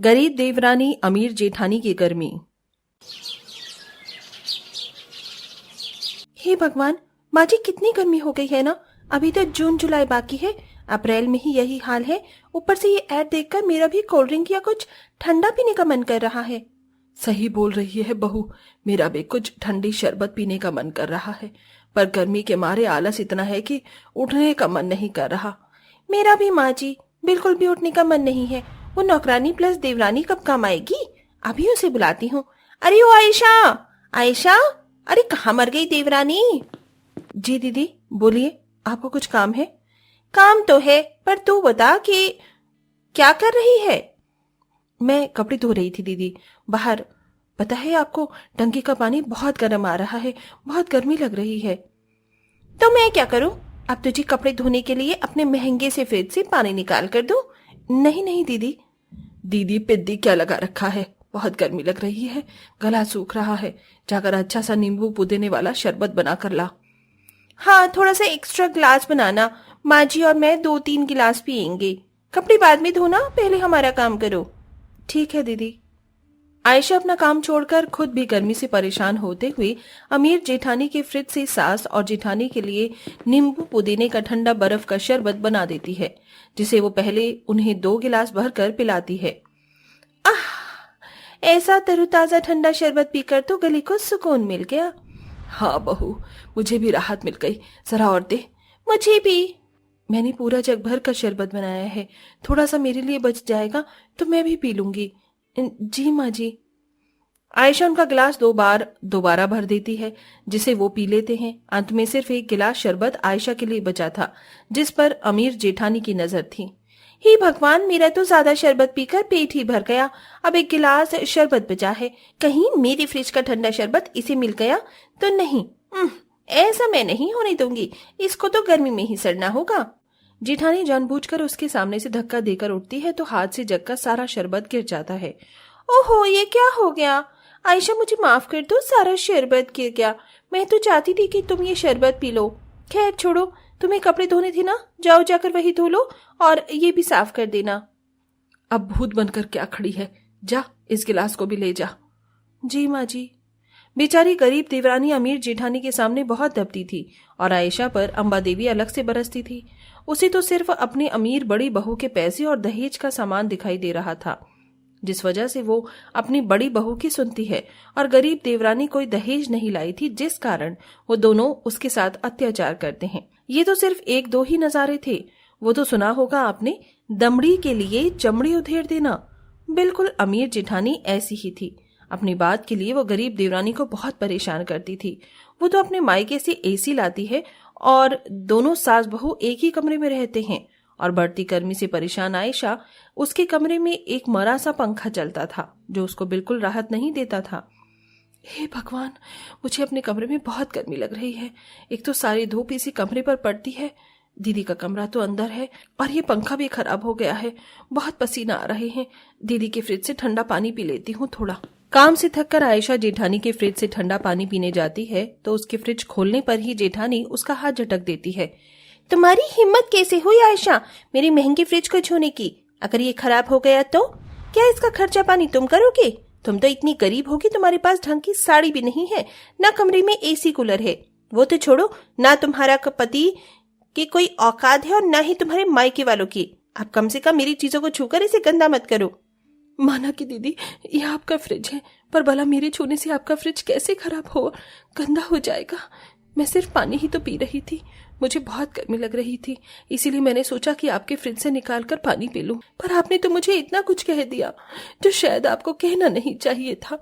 गरीब देवरानी अमीर जेठानी की गर्मी। हे भगवान, माँ जी कितनी गर्मी हो गई है ना। अभी तो जून जुलाई बाकी है, अप्रैल में ही यही हाल है। ऊपर से ये ऐड देखकर मेरा भी कोल्ड ड्रिंक या कुछ ठंडा पीने का मन कर रहा है। सही बोल रही है बहू, मेरा भी कुछ ठंडी शरबत पीने का मन कर रहा है, पर गर्मी के मारे आलस इतना है कि उठने का मन नहीं कर रहा। मेरा भी माँ जी, बिल्कुल भी उठने का मन नहीं है। वो नौकरानी प्लस देवरानी कब काम आएगी? अभी उसे बुलाती हूँ। अरे ओ आयशा, आयशा, अरे कहाँ मर गई देवरानी? जी दीदी बोलिए, आपको कुछ काम है? काम तो है, पर तू बता कि क्या कर रही है? मैं कपड़े धो रही थी दीदी, बाहर। पता है आपको, टंकी का पानी बहुत गर्म आ रहा है, बहुत गर्मी लग रही है। तो मैं क्या करूं? अब तुझे कपड़े धोने के लिए अपने महंगे से फ्रिज से पानी निकाल कर दूं? नहीं नहीं दीदी। दीदी पिद्दी क्या लगा रखा है, बहुत गर्मी लग रही है, गला सूख रहा है। जाकर अच्छा सा नींबू पुदीने वाला शरबत बना कर ला। हाँ, थोड़ा सा एक्स्ट्रा ग्लास बनाना। माँ जी और मैं 2-3 गिलास पियेंगे। कपड़े बाद में धोना, पहले हमारा काम करो। ठीक है दीदी। आयशा अपना काम छोड़कर खुद भी गर्मी से परेशान होते हुए अमीर जेठानी के फ्रिज से सास और जेठानी के लिए नींबू पुदीने का ठंडा बर्फ का शरबत बना देती है, जिसे वो पहले उन्हें 2 गिलास भरकर पिलाती है। आह, ऐसा तरोताजा ठंडा शरबत पीकर तो गले को सुकून मिल गया। हाँ बहू, मुझे भी राहत मिल गई, जरा और दे। मुझे भी। मैंने पूरा जग भर का शरबत बनाया है, थोड़ा सा मेरे लिए बच जाएगा तो मैं भी पी लूंगी। जी माँ जी। आयशा उनका गिलास 2 बार दोबारा भर देती है, जिसे वो पी लेते हैं। अंत में सिर्फ एक गिलास शरबत आयशा के लिए बचा था, जिस पर अमीर जेठानी की नजर थी। हे भगवान, मेरा तो ज्यादा शरबत पीकर पेट ही भर गया, अब एक गिलास शरबत बचा है। कहीं मेरी फ्रिज का ठंडा शरबत इसे मिल गया तो नहीं। ऐसा मैं नहीं होने दूंगी, इसको तो गर्मी में ही सड़ना होगा। जेठानी जानबूझकर उसके सामने से धक्का देकर उठती है तो हाथ से जग का सारा शरबत गिर जाता है। ओहो, ये क्या हो गया? आयशा मुझे माफ कर दो, सारा शरबत गिर गया। मैं तो चाहती थी कि तुम ये शरबत पी लो। खैर छोड़ो, तुम्हें कपड़े धोने थे ना, जाओ जाकर वही धो लो और ये भी साफ कर देना। अब भूत बनकर क्या खड़ी है, जा इस गिलास को भी ले जा। जी माँ जी। बेचारी गरीब देवरानी अमीर जेठानी के सामने बहुत दबती थी और आयशा पर अम्बा देवी अलग से बरसती थी। उसे तो सिर्फ अपनी अमीर बड़ी बहू के पैसे और दहेज का सामान दिखाई दे रहा था, जिस वजह से वो अपनी बड़ी बहू की सुनती है, और गरीब देवरानी कोई दहेज नहीं लाई थी, जिस कारण वो दोनों उसके साथ अत्याचार करते हैं। ये तो सिर्फ 1-2 ही नजारे थे। वो तो सुना होगा आपने, दमड़ी के लिए चमड़ी उधेड़ देना। बिल्कुल अमीर जेठानी ऐसी ही थी। अपनी बात के लिए वो गरीब देवरानी को बहुत परेशान करती थी। वो तो अपने मायके से एसी लाती है और दोनों सास बहू एक ही कमरे में रहते हैं, और बढ़ती गर्मी से परेशान आयशा, उसके कमरे में एक मरा सा पंखा चलता था जो उसको बिल्कुल राहत नहीं देता था। हे भगवान, मुझे अपने कमरे में बहुत गर्मी लग रही है। एक तो सारी धूप इसी कमरे पर पड़ती है, दीदी का कमरा तो अंदर है और ये पंखा भी खराब हो गया है, बहुत पसीना आ रहे हैं। दीदी के फ्रिज से ठंडा पानी पी लेती हूँ थोड़ा। काम से थककर आयशा जेठानी के फ्रिज से ठंडा पानी पीने जाती है तो उसके फ्रिज खोलने पर ही जेठानी उसका हाथ झटक देती है। तुम्हारी हिम्मत कैसे हुई आयशा मेरी महंगी फ्रिज को छूने की? अगर ये खराब हो गया तो क्या इसका खर्चा पानी तुम करोगे? तुम तो इतनी गरीब होगी, तुम्हारे पास ढंग की साड़ी भी नहीं है, ना कमरे में एसी कूलर है। वो तो छोड़ो, ना तुम्हारा पति की कोई औकात है और ना ही तुम्हारे मायके वालों की। अब कम से कम मेरी चीजों को छूकर इसे गंदा मत करो। माना कि दीदी ये आपका फ्रिज है, पर भला मेरे छूने से आपका फ्रिज कैसे खराब हो, गंदा हो जाएगा। मैं सिर्फ पानी ही तो पी रही थी, मुझे बहुत गर्मी लग रही थी, इसीलिए मैंने सोचा कि आपके फ्रिज से निकाल कर पानी पी लूं। पर आपने तो मुझे इतना कुछ कह दिया जो शायद आपको कहना नहीं चाहिए था।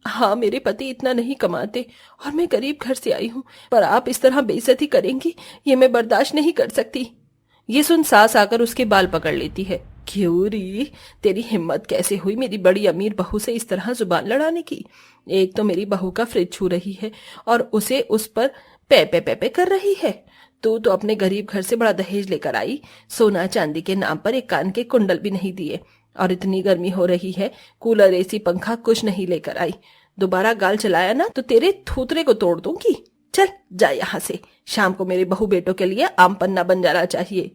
हाँ, मेरे पति इतना नहीं कमाते और मैं गरीब घर से आई हूँ, पर आप इस तरह बेइज्जती करेंगी ये मैं बर्दाश्त नहीं कर सकती। ये सुन सास आकर उसके बाल पकड़ लेती है। क्यों री, तेरी हिम्मत कैसे हुई मेरी बड़ी अमीर बहू से इस तरह जुबान लड़ाने की? एक तो मेरी बहू का फ्रिज छू रही है और उसे उस पर पे पे पे पे कर रही है। तू तो अपने गरीब घर से बड़ा दहेज लेकर आई, सोना चांदी के नाम पर एक कान के कुंडल भी नहीं दिए, और इतनी गर्मी हो रही है, कूलर एसी पंखा कुछ नहीं लेकर आई। दोबारा गाल चलाया ना तो तेरे थूतरे को तोड़ दूंगी। चल जा यहाँ से, शाम को मेरे बहू बेटों के लिए आम पन्ना बन जाना चाहिए।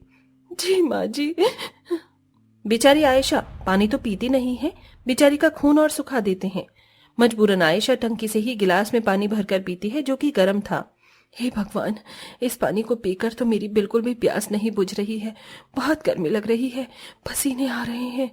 जी माँ जी। बेचारी आयशा पानी तो पीती नहीं है, बेचारी का खून और सुखा देते हैं। मजबूरन आयशा टंकी से ही गिलास में पानी भरकर पीती है, जो कि गर्म था। हे भगवान, इस पानी को पीकर तो मेरी बिल्कुल भी प्यास नहीं बुझ रही है। बहुत गर्मी लग रही है, पसीने आ रहे हैं।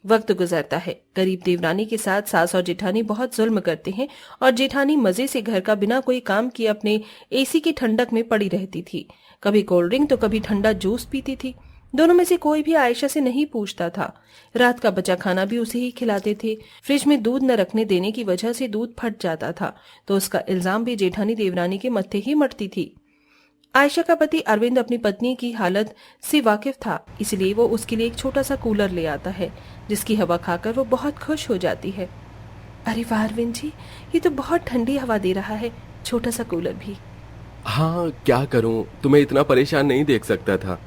वक्त गुजरता है। गरीब देवरानी के साथ सास और जेठानी बहुत जुल्म करते हैं और जेठानी मजे से घर का बिना कोई काम किए अपने एसी की ठंडक में पड़ी रहती थी। कभी कोल्ड ड्रिंक तो कभी ठंडा जूस पीती थी। दोनों में से कोई भी आयशा से नहीं पूछता था। रात का बचा खाना भी उसे ही खिलाते थे। फ्रिज में दूध न रखने देने की वजह से दूध फट जाता था तो उसका इल्जाम भी जेठानी देवरानी के मत्थे ही मरती थी। आयशा का पति अरविंद अपनी पत्नी की हालत से वाकिफ था, इसलिए वो उसके लिए एक छोटा सा कूलर ले आता है, जिसकी हवा खाकर वो बहुत खुश हो जाती है। अरे वाह अरविंद जी, ये तो बहुत ठंडी हवा दे रहा है, छोटा सा कूलर भी। हाँ, क्या करूं, तुम्हें इतना परेशान नहीं देख सकता था।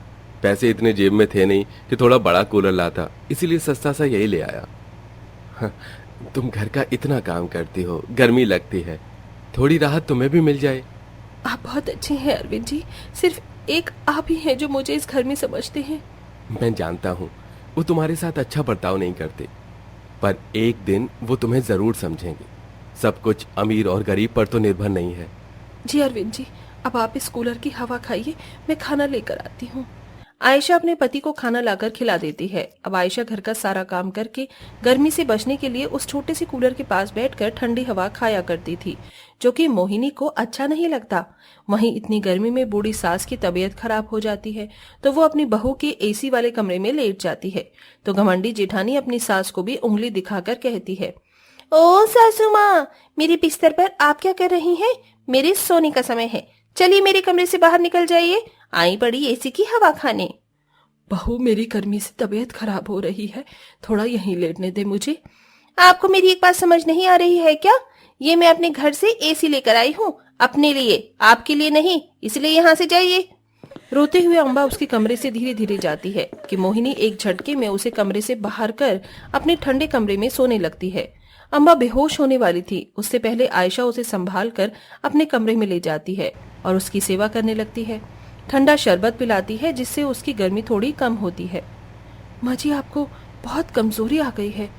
पैसे इतने जेब में थे नहीं कि थोड़ा बड़ा कूलर लाता, इसीलिए सस्ता सा यही ले आया। हाँ, तुम घर का इतना काम करती हो, गर्मी लगती है, थोड़ी राहत तुम्हें भी मिल जाए। आप बहुत अच्छे हैं अरविंद जी, सिर्फ एक आप ही हैं जो मुझे इस घर में समझते हैं। मैं जानता हूँ वो तुम्हारे साथ अच्छा बर्ताव नहीं करते, पर एक दिन वो तुम्हें जरूर समझेंगे। सब कुछ अमीर और गरीब पर तो निर्भर नहीं है। जी अरविंद जी, अब आप इस कूलर की हवा खाइए, मैं खाना लेकर आती हूँ। आयशा अपने पति को खाना लाकर खिला देती है। अब आयशा घर का सारा काम करके गर्मी से बचने के लिए उस छोटे से कूलर के पास बैठकर ठंडी हवा खाया करती थी, जो कि मोहिनी को अच्छा नहीं लगता। वहीं इतनी गर्मी में बूढ़ी सास की तबीयत खराब हो जाती है तो वो अपनी बहू के एसी वाले कमरे में लेट जाती है। तो घमंडी जेठानी अपनी सास को भी उंगली दिखाकर कहती है, ओ सासू माँ, मेरे बिस्तर पर आप क्या कर रही हैं? मेरे सोने का समय है, चलिए मेरे कमरे से बाहर निकल जाइए, आई पड़ी एसी की हवा खाने। बहू, मेरी गर्मी से तबीयत खराब हो रही है, थोड़ा यहीं लेटने दे मुझे। आपको मेरी एक बात समझ नहीं आ रही है क्या? ये मैं अपने घर से एसी लेकर आई हूँ, अपने लिए, आपके लिए नहीं, इसलिए यहाँ से जाइए। रोते हुए अम्बा उसके कमरे से धीरे धीरे जाती है कि मोहिनी एक झटके में उसे कमरे से बाहर कर अपने ठंडे कमरे में सोने लगती है। अम्बा बेहोश होने वाली थी, उससे पहले आयशा उसे संभाल कर अपने कमरे में ले जाती है और उसकी सेवा करने लगती है। ठंडा शरबत पिलाती है, जिससे उसकी गर्मी थोड़ी कम होती है। माँ जी, आपको बहुत कमजोरी आ गई है,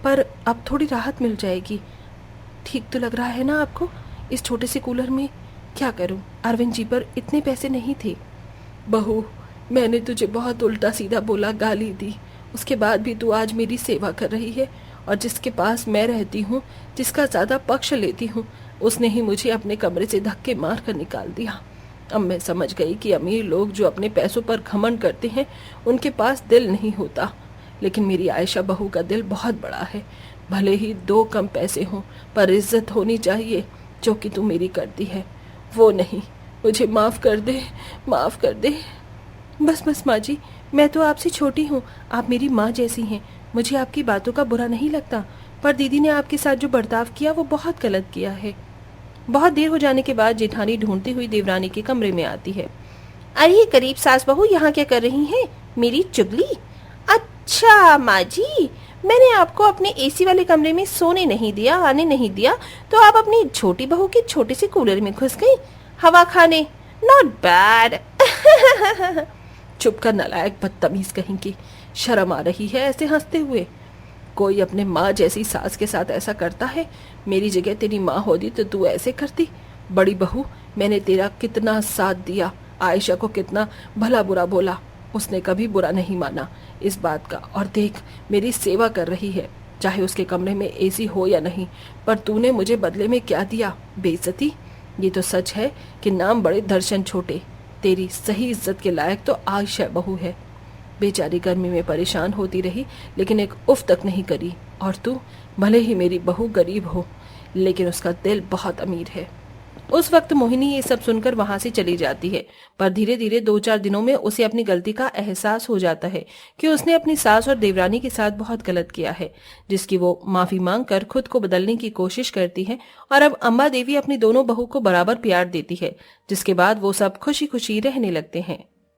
पर अब थोड़ी राहत मिल जाएगी। ठीक तो लग रहा है ना आपको इस छोटे से कूलर में? क्या करूं, अरविंद जी पर इतने पैसे नहीं थे। बहू, मैंने तुझे बहुत उल्टा सीधा बोला, गाली दी, उसके बाद भी तू आज मेरी सेवा कर रही है। और जिसके पास मैं रहती हूँ, जिसका ज्यादा पक्ष लेती हूँ, उसने ही मुझे अपने कमरे से धक्के मार कर निकाल दिया। अब मैं समझ गई कि अमीर लोग जो अपने पैसों पर घमंड करते हैं, उनके पास दिल नहीं होता। लेकिन मेरी आयशा बहू का दिल बहुत बड़ा है। भले ही 2 कम पैसे हों, पर इज्जत होनी चाहिए, जो कि तू मेरी करती है वो नहीं। मुझे माफ कर दे, माफ कर दे। बस बस माँ जी, मैं तो आपसे छोटी हूँ, आप मेरी माँ जैसी हैं, मुझे आपकी बातों का बुरा नहीं लगता, पर दीदी ने आपके साथ जो बर्ताव किया वो बहुत गलत किया है। बहुत देर हो जाने के बाद जेठानी ढूंढती हुई देवरानी के कमरे में आती है। अरे करीब सास बहू, यहाँ क्या कर रही हैं? मेरी चुगली? अच्छा माँ जी, मैंने आपको अपने एसी वाले कमरे में सोने नहीं दिया, आने नहीं दिया, तो आप अपनी छोटी बहू के छोटे से कूलर में घुस गई हवा खाने। Not bad. चुप कर नालायक, बदतमीज कहीं की, शर्म आ रही है ऐसे हंसते हुए? कोई अपने माँ जैसी सास के साथ ऐसा करता है? मेरी जगह तेरी माँ होती तो तू ऐसे करती? बड़ी बहू, मैंने तेरा कितना साथ दिया, आयशा को कितना भला बुरा बोला, उसने कभी बुरा नहीं माना इस बात का। और देख, मेरी सेवा कर रही है, चाहे उसके कमरे में एसी हो या नहीं। पर तूने मुझे बदले में क्या दिया? बेइज्जती। ये तो सच है कि नाम बड़े दर्शन छोटे। तेरी सही इज्जत के लायक तो आयशा बहू है। बेचारी गर्मी में परेशान होती रही, लेकिन एक उफ तक नहीं करी। और तू, भले ही मेरी बहू गरीब हो, लेकिन उसका दिल बहुत अमीर है। उस वक्त मोहिनी ये सब सुनकर वहां से चली जाती है, पर धीरे धीरे 2-4 दिनों में उसे अपनी गलती का एहसास हो जाता है कि उसने अपनी सास और देवरानी के साथ बहुत गलत किया है, जिसकी वो माफी मांगकर खुद को बदलने की कोशिश करती है। और अब अम्बा देवी अपनी दोनों बहू को बराबर प्यार देती है, जिसके बाद वो सब खुशी खुशी रहने लगते हैं।